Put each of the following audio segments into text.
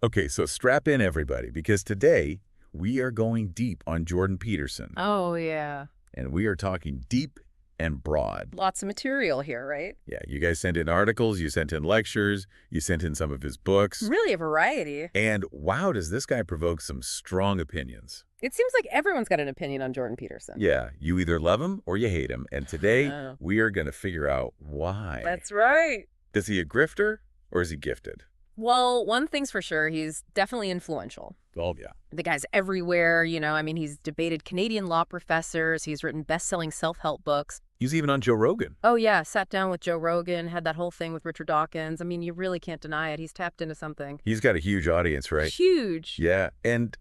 Okay, so strap in, everybody, because today we are going deep on Jordan Peterson, Oh, yeah. and we are talking deep and broad. Lots of material here, right? Yeah, you guys sent in articles, you sent in lectures, you sent in some of his books, Really a variety. and wow, does this guy provoke some strong opinions. It seems like everyone's got an opinion on Jordan Peterson. Yeah, you either love him or you hate him, and today Oh. we are going to figure out why. That's right. Is he a grifter or is he gifted? Well, one thing's for sure, he's definitely influential. Oh, yeah. The guy's everywhere, he's debated Canadian law professors, he's written best-selling self-help books. He's even on Joe Rogan. Oh, yeah, sat down with Joe Rogan, had that whole thing with Richard Dawkins. I mean, you really can't deny it. He's tapped into something. He's got a huge audience, right? Huge. Yeah, and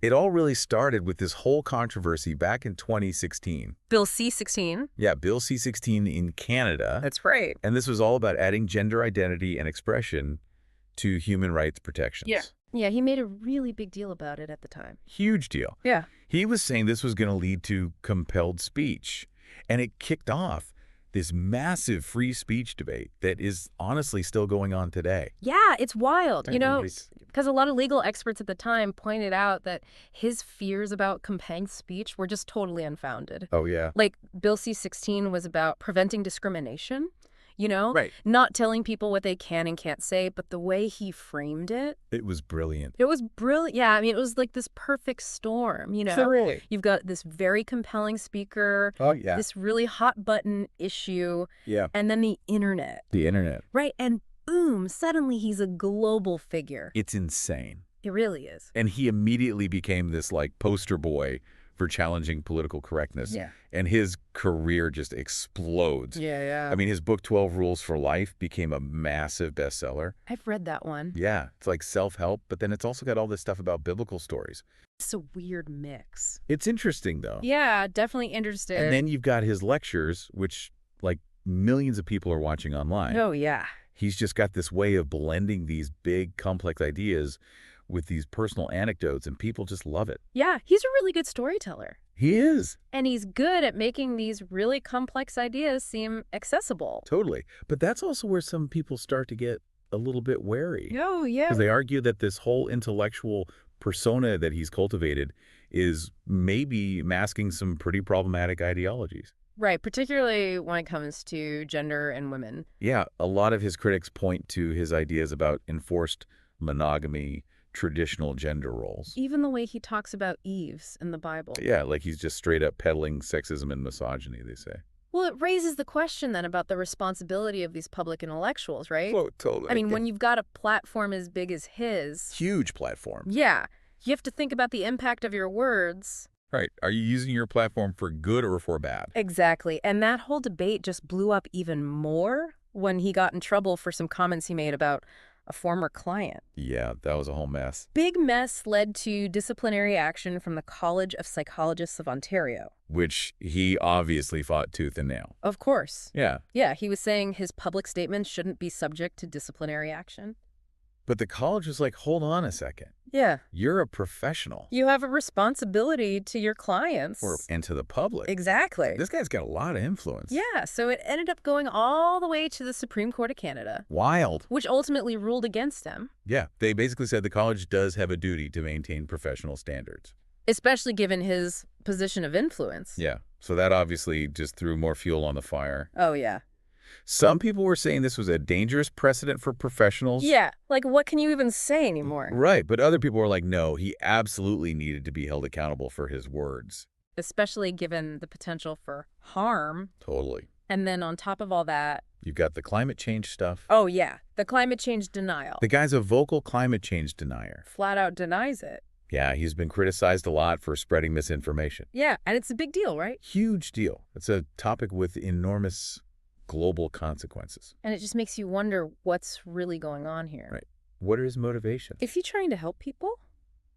it all really started with this whole controversy back in 2016. Bill C-16. Yeah, Bill C-16 in Canada. That's right. And this was all about adding gender identity and expression to human rights protections. Yeah, he made a really big deal about it at the time. Huge deal. Yeah. He was saying this was going to lead to compelled speech. And it kicked off this massive free speech debate that is honestly still going on today. Yeah, it's wild, Right. because a lot of legal experts at the time pointed out that his fears about compelled speech were just totally unfounded. Oh, yeah. Like, Bill C-16 was about preventing discrimination, Right. not telling people what they can and can't say, but the way he framed it, It was brilliant. it was brilliant. Yeah, I mean, it was like this perfect storm, Really? You've got this very compelling speaker, Oh, yeah. this really hot button issue, Yeah. and then the internet. The internet. Right, and boom, suddenly he's a global figure. It's insane. It really is. And he immediately became this like poster boy for challenging political correctness. Yeah. And his career just explodes. Yeah. I mean, his book 12 Rules for Life became a massive bestseller. I've read that one. Yeah, it's like self-help, but then it's also got all this stuff about biblical stories. It's a weird mix. It's interesting, though. Yeah, definitely interested. And then you've got his lectures, which like millions of people are watching online. Oh, yeah. He's just got this way of blending these big, complex ideas with these personal anecdotes, and people just love it. Yeah, he's a really good storyteller. He is. And he's good at making these really complex ideas seem accessible. Totally. But that's also where some people start to get a little bit wary. Oh, yeah. Because they argue that this whole intellectual persona that he's cultivated is maybe masking some pretty problematic ideologies. Right, particularly when it comes to gender and women. Yeah, a lot of his critics point to his ideas about enforced monogamy, traditional gender roles. Even the way he talks about Eves in the Bible. Yeah, like he's just straight up peddling sexism and misogyny, they say. Well, it raises the question then about the responsibility of these public intellectuals, right? Oh, totally. I mean, when you've got a platform as big as his, Huge platform. yeah, you have to think about the impact of your words. Right. Are you using your platform for good or for bad? Exactly. And that whole debate just blew up even more when he got in trouble for some comments he made about a former client. Yeah, that was a whole mess. Big mess led to disciplinary action from the College of Psychologists of Ontario. Which he obviously fought tooth and nail. Of course. Yeah. Yeah, he was saying his public statements shouldn't be subject to disciplinary action. But the college was like, hold on a second. Yeah. You're a professional. You have a responsibility to your clients. And to the public. Exactly. This guy's got a lot of influence. Yeah, so it ended up going all the way to the Supreme Court of Canada. Wild. Which ultimately ruled against him. Yeah, they basically said the college does have a duty to maintain professional standards. Especially given his position of influence. Yeah, so that obviously just threw more fuel on the fire. Oh, yeah. Some people were saying this was a dangerous precedent for professionals. Yeah, like what can you even say anymore? Right, but other people were like, no, he absolutely needed to be held accountable for his words. Especially given the potential for harm. Totally. And then on top of all that... You've got the climate change stuff. Oh, yeah, the climate change denial. The guy's a vocal climate change denier. Flat out denies it. Yeah, he's been criticized a lot for spreading misinformation. Yeah, and it's a big deal, right? Huge deal. It's a topic with enormous global consequences. And it just makes you wonder what's really going on here. Right. What are his motivations? Is he trying to help people?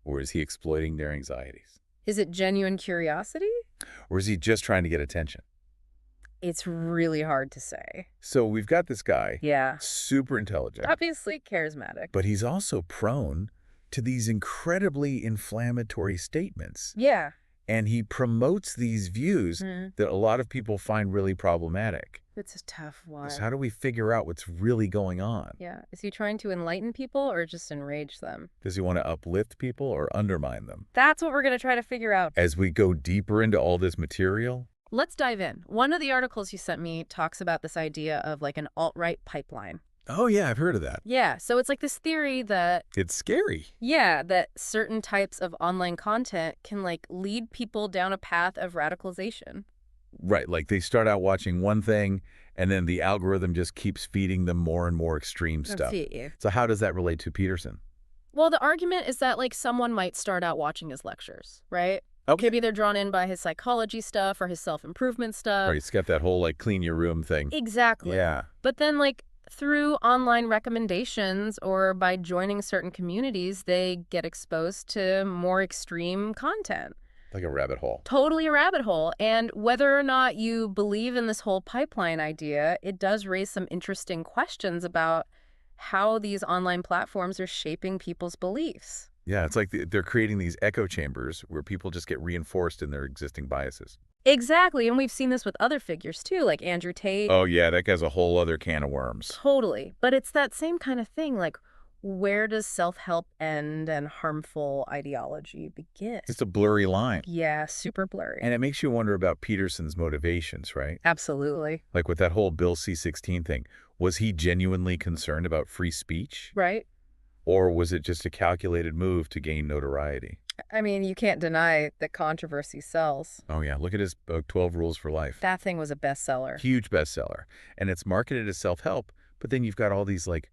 Or is he exploiting their anxieties? Is it genuine curiosity? Or is he just trying to get attention? It's really hard to say. So we've got this guy. Yeah. Super intelligent. Obviously charismatic. But he's also prone to these incredibly inflammatory statements. Yeah. And he promotes these views that a lot of people find really problematic. It's a tough one. Because how do we figure out what's really going on? Yeah. Is he trying to enlighten people or just enrage them? Does he want to uplift people or undermine them? That's what we're going to try to figure out. As we go deeper into all this material, Let's dive in. One of the articles you sent me talks about this idea of like an alt-right pipeline. oh yeah, I've heard of that. Yeah, so it's like this theory that, It's scary. yeah, that certain types of online content can like lead people down a path of radicalization. Right, like they start out watching one thing, and then the algorithm just keeps feeding them more and more extreme stuff. So how does that relate to Peterson? Well, the argument is that like someone might start out watching his lectures, right? Okay. Maybe they're drawn in by his psychology stuff or his self-improvement stuff. Right, it's got that whole like clean your room thing. Exactly. Yeah. But then like through online recommendations or by joining certain communities, they get exposed to more extreme content. Like a rabbit hole. Totally a rabbit hole. And whether or not you believe in this whole pipeline idea, it does raise some interesting questions about how these online platforms are shaping people's beliefs. Yeah, it's like they're creating these echo chambers where people just get reinforced in their existing biases. Exactly. And we've seen this with other figures too, like Andrew Tate. Oh yeah, that guy's a whole other can of worms. Totally. But it's that same kind of thing, like where does self-help end and harmful ideology begin? It's a blurry line. Yeah, super blurry. And it makes you wonder about Peterson's motivations, right? Absolutely. Like with that whole Bill C-16 thing. Was he genuinely concerned about free speech? Right? Or was it just a calculated move to gain notoriety? I mean, you can't deny that controversy sells. Oh yeah, look at his book, 12 Rules for Life. That thing was a bestseller. Huge bestseller. And it's marketed as self-help, but then you've got all these like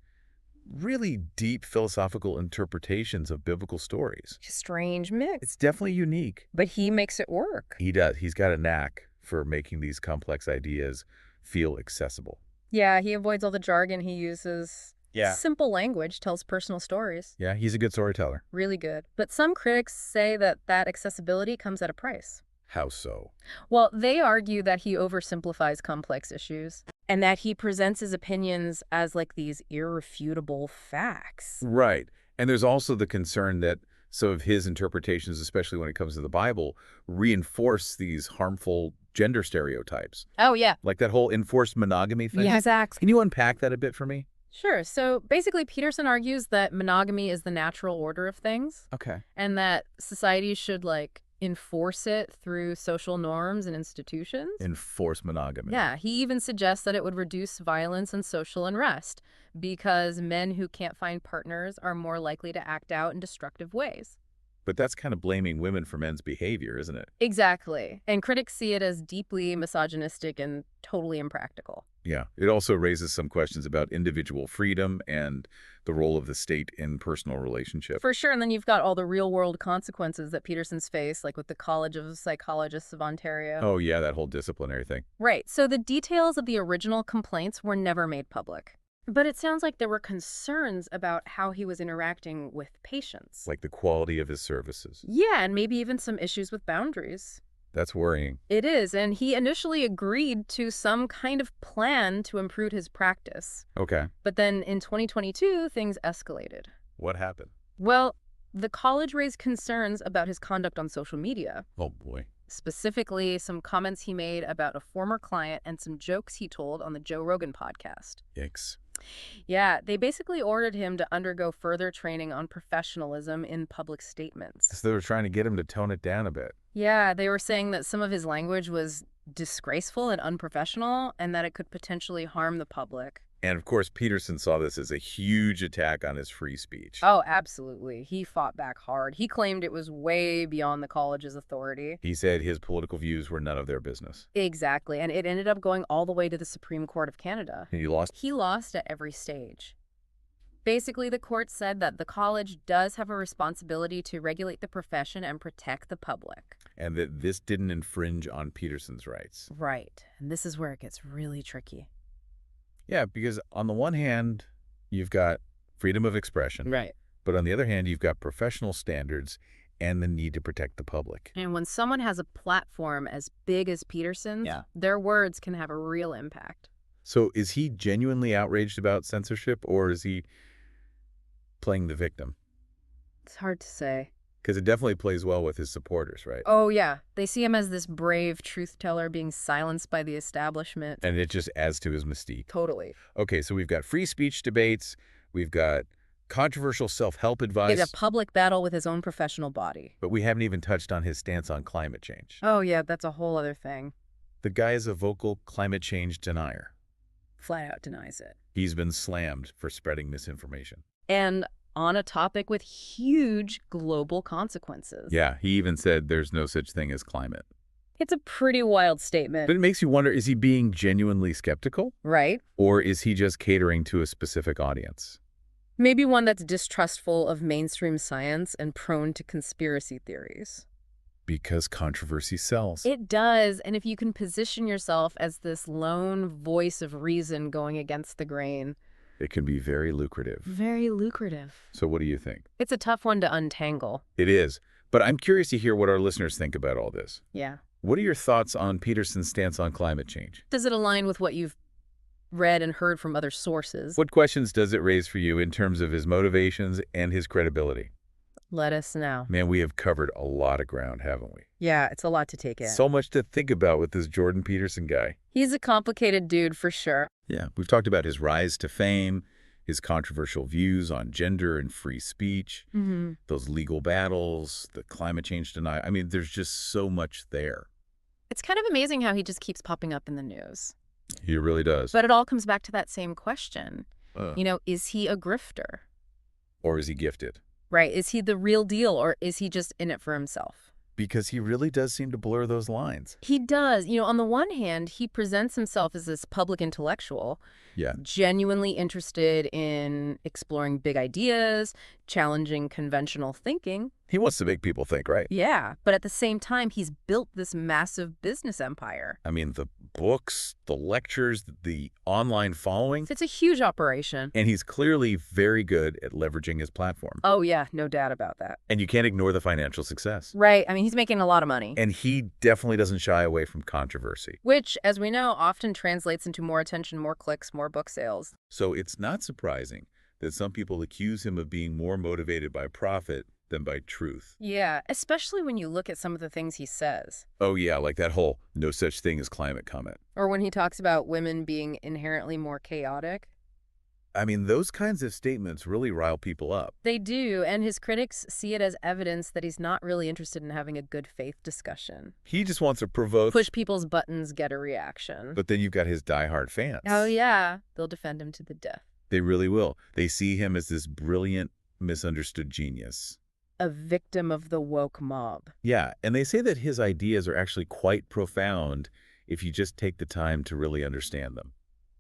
really deep philosophical interpretations of biblical stories. Strange mix. It's definitely unique. But he makes it work. He does. He's got a knack for making these complex ideas feel accessible. Yeah, he avoids all the jargon he uses. Yeah. Simple language, tells personal stories. Yeah, he's a good storyteller. Really good. But some critics say that that accessibility comes at a price. How so? Well, they argue that he oversimplifies complex issues and that he presents his opinions as like these irrefutable facts. Right. And there's also the concern that some of his interpretations, especially when it comes to the Bible, reinforce these harmful gender stereotypes. Oh, yeah. Like that whole enforced monogamy thing. Yeah, exactly. Can you unpack that a bit for me? Sure. So basically, Peterson argues that monogamy is the natural order of things Okay. and that society should like enforce it through social norms and institutions. Enforce monogamy. Yeah, he even suggests that it would reduce violence and social unrest because men who can't find partners are more likely to act out in destructive ways. But that's kind of blaming women for men's behavior, isn't it? Exactly. And critics see it as deeply misogynistic and totally impractical. Yeah. It also raises some questions about individual freedom and the role of the state in personal relationships. For sure. And then you've got all the real-world consequences that Peterson's faced, like with the College of Psychologists of Ontario. Oh, yeah, that whole disciplinary thing. Right. So the details of the original complaints were never made public. But it sounds like there were concerns about how he was interacting with patients. Like the quality of his services. Yeah, and maybe even some issues with boundaries. That's worrying. It is, and he initially agreed to some kind of plan to improve his practice. Okay. But then in 2022, things escalated. What happened? Well, the college raised concerns about his conduct on social media. Oh, boy. Specifically, some comments he made about a former client and some jokes he told on the Joe Rogan podcast. Yikes. Yeah, they basically ordered him to undergo further training on professionalism in public statements. So they were trying to get him to tone it down a bit. Yeah, they were saying that some of his language was disgraceful and unprofessional and that it could potentially harm the public. And of course, Peterson saw this as a huge attack on his free speech. Oh, absolutely. He fought back hard. He claimed it was way beyond the college's authority. He said his political views were none of their business. Exactly. And it ended up going all the way to the Supreme Court of Canada. And he lost. He lost at every stage. Basically, the court said that the college does have a responsibility to regulate the profession and protect the public. And that this didn't infringe on Peterson's rights. Right. And this is where it gets really tricky. Yeah, because on the one hand, you've got freedom of expression. Right. But on the other hand, you've got professional standards and the need to protect the public. And when someone has a platform as big as Peterson's, Yeah. their words can have a real impact. So is he genuinely outraged about censorship, or is he playing the victim? It's hard to say. Because it definitely plays well with his supporters, right? Oh, yeah. They see him as this brave truth teller being silenced by the establishment. And it just adds to his mystique. Totally. Okay, so we've got free speech debates. We've got controversial self-help He advice. had a public battle with his own professional body. But we haven't even touched on his stance on climate change. Oh, yeah, that's a whole other thing. The guy is a vocal climate change denier. Flat out denies it. He's been slammed for spreading misinformation. And on a topic with huge global consequences. Yeah, he even said there's no such thing as climate. It's a pretty wild statement. But it makes you wonder, is he being genuinely skeptical? Right? Or is he just catering to a specific audience? Maybe one that's distrustful of mainstream science and prone to conspiracy theories. Because controversy sells. It does, and if you can position yourself as this lone voice of reason going against the grain, It can be very lucrative. very lucrative. So what do you think? It's a tough one to untangle. It is. But I'm curious to hear what our listeners think about all this. Yeah. What are your thoughts on Peterson's stance on climate change? Does it align with what you've read and heard from other sources? What questions does it raise for you in terms of his motivations and his credibility? Let us know. Man, we have covered a lot of ground, haven't we? Yeah, it's a lot to take in. So much to think about with this Jordan Peterson guy. He's a complicated dude for sure. Yeah, we've talked about his rise to fame, his controversial views on gender and free speech, those legal battles, the climate change denial. I mean, there's just so much there. It's kind of amazing how he just keeps popping up in the news. He really does. But it all comes back to that same question. Uh. Is he a grifter? Or is he gifted? Right. Is he the real deal, or is he just in it for himself? Because he really does seem to blur those lines. He does. On the one hand, he presents himself as this public intellectual, Yeah. genuinely interested in exploring big ideas, challenging conventional thinking. He wants to make people think, right? Yeah. But at the same time, he's built this massive business empire. I mean, the books, the lectures, the online following. It's a huge operation. And he's clearly very good at leveraging his platform. Oh, yeah. No doubt about that. And you can't ignore the financial success. Right. I mean, he's making a lot of money. And he definitely doesn't shy away from controversy. Which, as we know, often translates into more attention, more clicks, more book sales. So it's not surprising that some people accuse him of being more motivated by profit than by truth. Yeah, especially when you look at some of the things he says. Oh yeah, like that whole no such thing as climate comment. Or when he talks about women being inherently more chaotic. I mean, those kinds of statements really rile people up. They do, and his critics see it as evidence that he's not really interested in having a good faith discussion. He just wants to provoke. Push people's buttons, get a reaction. But then you've got his diehard fans. Oh yeah, they'll defend him to the death. They really will. They see him as this brilliant, misunderstood genius. A victim of the woke mob. Yeah, and they say that his ideas are actually quite profound if you just take the time to really understand them.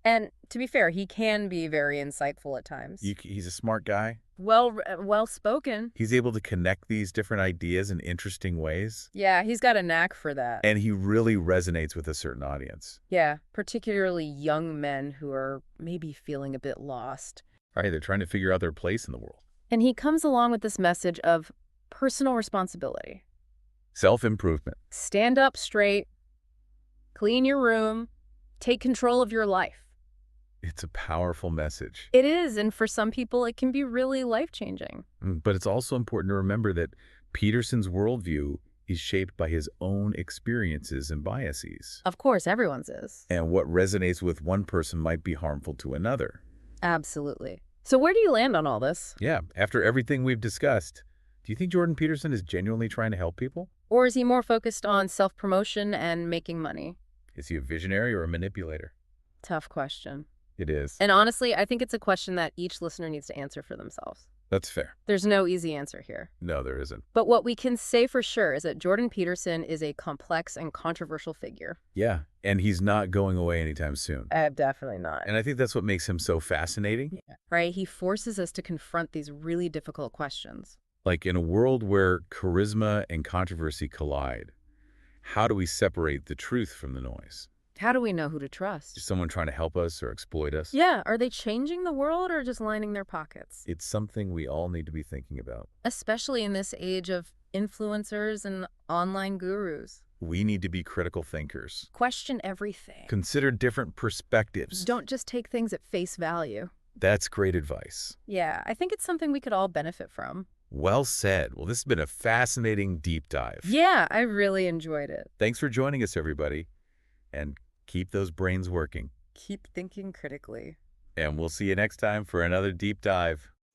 And to be fair, he can be very insightful at times. He's a smart guy. Well spoken. He's able to connect these different ideas in interesting ways. Yeah, he's got a knack for that. And he really resonates with a certain audience. Yeah, particularly young men who are maybe feeling a bit lost. Right, they're trying to figure out their place in the world. And he comes along with this message of personal responsibility. Self-improvement. Stand up straight, clean your room, take control of your life. It's a powerful message. It is, and for some people, it can be really life-changing. But it's also important to remember that Peterson's worldview is shaped by his own experiences and biases. Of course, everyone's is. And what resonates with one person might be harmful to another. Absolutely. So where do you land on all this? Yeah, after everything we've discussed, do you think Jordan Peterson is genuinely trying to help people? Or is he more focused on self-promotion and making money? Is he a visionary or a manipulator? Tough question. It is. And honestly, I think it's a question that each listener needs to answer for themselves. That's fair. There's no easy answer here. No, there isn't. But what we can say for sure is that Jordan Peterson is a complex and controversial figure. Yeah, and he's not going away anytime soon. Definitely not. And I think that's what makes him so fascinating. Yeah. Right? He forces us to confront these really difficult questions. Like in a world where charisma and controversy collide, how do we separate the truth from the noise? How do we know who to trust? Is someone trying to help us or exploit us? Yeah, are they changing the world or just lining their pockets? It's something we all need to be thinking about. Especially in this age of influencers and online gurus. We need to be critical thinkers. Question everything. Consider different perspectives. Don't just take things at face value. That's great advice. Yeah, I think it's something we could all benefit from. Well said. Well, this has been a fascinating deep dive. Yeah, I really enjoyed it. Thanks for joining us, everybody. And keep those brains working. Keep thinking critically. And we'll see you next time for another deep dive.